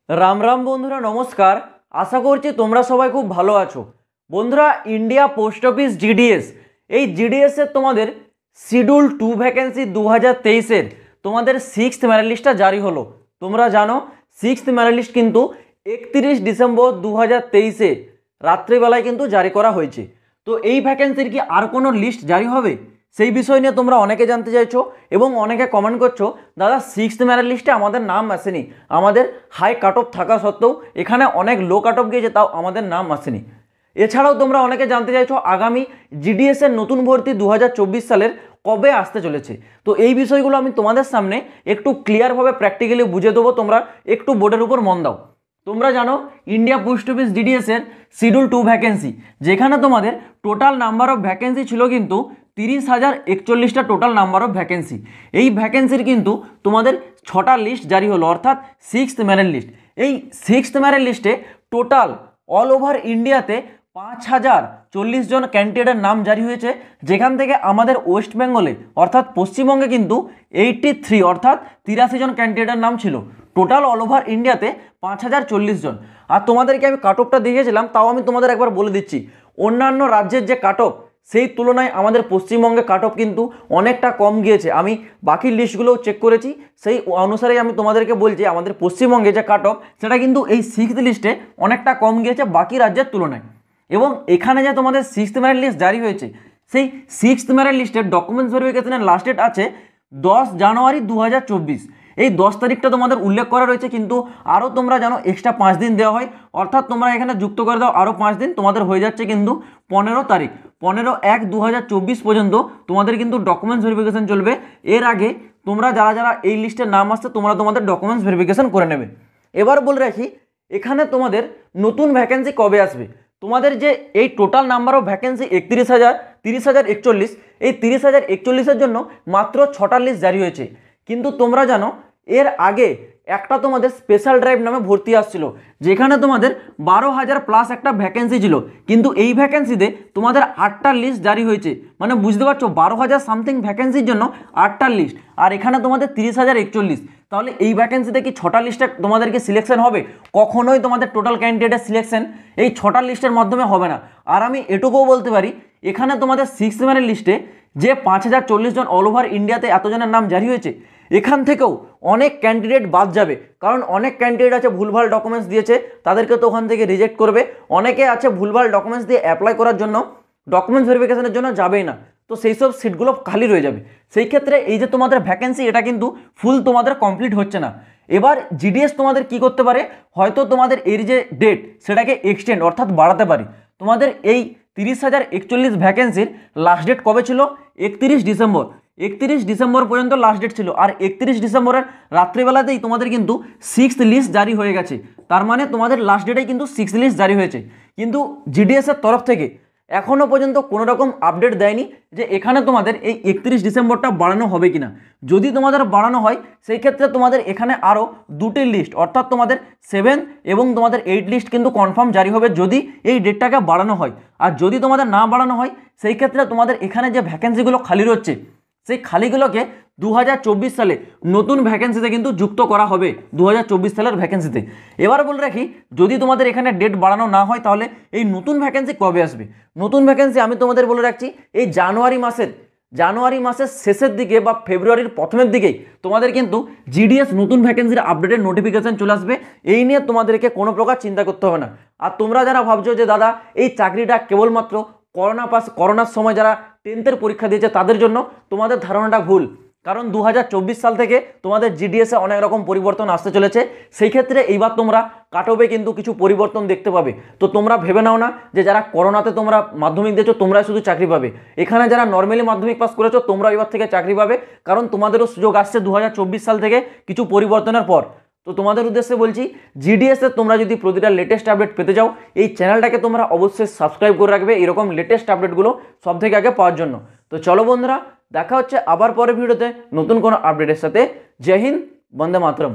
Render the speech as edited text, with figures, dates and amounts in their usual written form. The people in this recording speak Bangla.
রাম রাম বন্ধুরা, নমস্কার। আশা করছি তোমরা সবাই খুব ভালো আছো। বন্ধুরা, ইন্ডিয়া পোস্ট অফিস জিডিএস, এই জিডিএসের তোমাদের শিডিউল 2 ভ্যাকেন্সি 2023-এর তোমাদের 6th মেরিট লিস্টটা জারি হলো। তোমরা জানো 6th মেরিট লিস্ট কিন্তু 31 ডিসেম্বর 2023-এ রাত্রিবেলায় কিন্তু জারি করা হয়েছে। তো এই ভ্যাকেন্সির কি আর কোনো লিস্ট জারি হবে, সেই বিষয় নিয়ে তোমরা অনেকে জানতে চাইছো এবং অনেকে কমেন্ট করছো, দাদা 6th মেরিট লিস্টে আমাদের নাম আসেনি, আমাদের হাই কাট অফ থাকা সত্ত্বেও এখানে অনেক লো কাট অফ গিয়েছে, তাও আমাদের নাম আসেনি। এছাড়াও তোমরা অনেকে জানতে চাইছো আগামী জিডিএসের নতুন ভর্তি 2024 সালের কবে আসতে চলেছে। তো এই বিষয়গুলো আমি তোমাদের সামনে একটু ক্লিয়ারভাবে প্র্যাকটিক্যালি বুঝে দেবো, তোমরা একটু বোর্ডের উপর মন দাও। তোমরা জানো ইন্ডিয়া পোস্ট অফিস ডিডিএসের শিডিউল 2 ভ্যাকেন্সি, যেখানে তোমাদের টোটাল নাম্বার অফ ভ্যাকেন্সি ছিল কিন্তু 30,041টা টোটাল নাম্বার অফ ভ্যাকেন্সি। এই ভ্যাকেন্সির কিন্তু তোমাদের 6টা লিস্ট জারি হলো, অর্থাৎ 6th মেরিট লিস্ট। এই 6th মেরিট লিস্টে টোটাল অল ওভার ইন্ডিয়াতে 5,040 জন ক্যান্ডিডেটের নাম জারি হয়েছে, যেখান থেকে আমাদের ওয়েস্ট বেঙ্গলে অর্থাৎ পশ্চিমবঙ্গে কিন্তু 83 অর্থাৎ 83 জন ক্যান্ডিডেটের নাম ছিল। টোটাল অল ওভার ইন্ডিয়াতে 5,040 জন। আর তোমাদেরকে আমি কাট অফটা দেখিয়েছিলাম, তাও আমি তোমাদের একবার বলে দিচ্ছি, অন্যান্য রাজ্যের যে কাট অফ সেই তুলনায় আমাদের পশ্চিমবঙ্গে কাট অফ কিন্তু অনেকটা কম গিয়েছে। আমি বাকি লিস্টগুলোও চেক করেছি, সেই অনুসারেই আমি তোমাদেরকে বলছি আমাদের পশ্চিমবঙ্গে যে কাট অফ সেটা কিন্তু এই 6th লিস্টে অনেকটা কম গিয়েছে বাকি রাজ্যের তুলনায়। এবং এখানে যে তোমাদের 6th মেরিট লিস্ট জারি হয়েছে, সেই 6th মেরিট লিস্টের ডকুমেন্টস ভেরিফিকেশনের লাস্ট ডেট আছে 10 জানুয়ারি 2024। এই 10 তারিখটা তোমাদের উল্লেখ করা রয়েছে, কিন্তু আরও তোমরা জানো এক্সট্রা 5 দিন দেওয়া হয়, অর্থাৎ তোমরা এখানে যুক্ত করে দাও আরও 5 দিন, তোমাদের হয়ে যাচ্ছে কিন্তু 15 তারিখ। 15/1/2024 পর্যন্ত তোমাদের কিন্তু ডকুমেন্টস ভেরিফিকেশন চলবে। এর আগে তোমরা যারা যারা এই লিস্টের নাম আসছে তোমরা তোমাদের ডকুমেন্টস ভেরিফিকেশন করে নেবে। এবার বলে রাখি, এখানে তোমাদের নতুন ভ্যাকেন্সি কবে আসবে। তোমাদের যে এই টোটাল নাম্বার অফ ভ্যাকেন্সি 30,041, এই 30,041-এর জন্য মাত্র 6টা লিস্ট জারি হয়েছে। কিন্তু তোমরা জানো এর আগে একটা তোমাদের স্পেশাল ড্রাইভ নামে ভর্তি আসছিল, যেখানে তোমাদের 12,000 প্লাস একটা ভ্যাকেন্সি ছিল, কিন্তু এই ভ্যাকেন্সিতে তোমাদের 8টা লিস্ট জারি হয়েছে। মানে বুঝতে পারছো, 12,000 সামথিং ভ্যাকেন্সির জন্য 8টা লিস্ট, আর এখানে তোমাদের 30,041। তাহলে এই ভ্যাকেন্সিতে কি 6টা লিস্টে তোমাদেরকে সিলেকশন হবে? কখনোই তোমাদের টোটাল ক্যান্ডিডেটের সিলেকশন এই 6টা লিস্টের মাধ্যমে হবে না। আর আমি এটুকুও বলতে পারি, এখানে তোমাদের 6th মেরিট লিস্টে যে 5,040 জন অল ওভার ইন্ডিয়াতে এতজনের নাম জারি হয়েছে, এখান থেকেও অনেক ক্যান্ডিডেট বাদ যাবে, কারণ অনেক ক্যান্ডিডেট আছে ভুলভাল ডকুমেন্টস দিয়েছে, তাদেরকে তো ওখান থেকে রিজেক্ট করবে। অনেকে আছে ভুলভাল ডকুমেন্টস দিয়ে অ্যাপ্লাই করার জন্য, ডকুমেন্টস ভেরিফিকেশনের জন্য যাবেই না, তো সেই সব সিটগুলো খালি রয়ে যাবে। সেই ক্ষেত্রে এই যে তোমাদের ভ্যাকেন্সি, এটা কিন্তু ফুল তোমাদের কমপ্লিট হচ্ছে না। এবার জিডিএস তোমাদের কি করতে পারে, হয়তো তোমাদের এর যে ডেট সেটাকে এক্সটেন্ড অর্থাৎ বাড়াতে পারে। তোমাদের এই 30,041 ভ্যাকেন্সির লাস্ট ডেট কবে ছিল? 31 ডিসেম্বর। 31 ডিসেম্বর পর্যন্ত লাস্ট ডেট ছিল, আর 31 ডিসেম্বরের রাত্রিবেলাতেই তোমাদের কিন্তু 6th লিস্ট জারি হয়ে গেছে। তার মানে তোমাদের লাস্ট ডেটেই কিন্তু 6th লিস্ট জারি হয়েছে। কিন্তু জিডিএসের তরফ থেকে এখনও পর্যন্ত কোনো রকম আপডেট দেয়নি যে এখানে তোমাদের এই 31 ডিসেম্বরটা বাড়ানো হবে কিনা। যদি তোমাদের বাড়ানো হয়, সেই ক্ষেত্রে তোমাদের এখানে আরও 2টি লিস্ট অর্থাৎ তোমাদের 7 এবং তোমাদের 8 লিস্ট কিন্তু কনফার্ম জারি হবে যদি এই ডেটটাকে বাড়ানো হয়। আর যদি তোমাদের না বাড়ানো হয়, সেই ক্ষেত্রে তোমাদের এখানে যে ভ্যাকেন্সিগুলো খালি রচ্ছে, সেই খালিগুলোকে 2024 সালে নতুন ভ্যাকেন্সিতে কিন্তু যুক্ত করা হবে, 2024 সালের ভ্যাকেন্সিতে। এবার বলে রাখি, যদি তোমাদের এখানে ডেট বাড়ানো না হয়, তাহলে এই নতুন ভ্যাকেন্সি কবে আসবে? নতুন ভ্যাকেন্সি আমি তোমাদের বলে রাখছি, এই জানুয়ারি মাসের শেষের দিকে বা ফেব্রুয়ারির প্রথমের দিকেই তোমাদের কিন্তু জিডিএস নতুন ভ্যাকেন্সির আপডেটের নোটিফিকেশন চলে আসবে। এই নিয়ে তোমাদেরকে কোনো প্রকার চিন্তা করতে হবে না। আর তোমরা যারা ভাবছো যে দাদা এই চাকরিটা কেবলমাত্র করোনার সময় যারা 10th পরীক্ষা দিয়েছে তাদের জন্য, তোমাদের ধারণাটা ভুল। কারণ 2024 সাল থেকে তোমাদের জিডিএসে অনেক রকম পরিবর্তন আসতে চলেছে। সেই ক্ষেত্রে এইবার তোমরা কাট অফে কিন্তু কিছু পরিবর্তন দেখতে পাবে। তো তোমরা ভেবে নাও না যে যারা করোনাতে তোমরা মাধ্যমিক দিয়েছো তোমরাই শুধু চাকরি পাবে। এখানে যারা নর্মালি মাধ্যমিক পাস করেছো তোমরা এবার থেকে চাকরি পাবে, কারণ তোমাদেরও সুযোগ আসছে 2024 সাল থেকে কিছু পরিবর্তনের পর। তো তোমাদের উদ্দেশ্যে বলছি, জিডিএসের তোমরা যদি প্রতিটা লেটেস্ট আপডেট পেতে চাও, এই চ্যানেলটাকে তোমরা অবশ্যই সাবস্ক্রাইব করে রাখবে এরকম লেটেস্ট আপডেটগুলো সব থেকে আগে পাওয়ার জন্য। তো চলো বন্ধুরা, দেখা হচ্ছে আবার পরের ভিডিওতে নতুন কোনো আপডেটের সাথে। জয় হিন্দ, বন্দে মাতরম।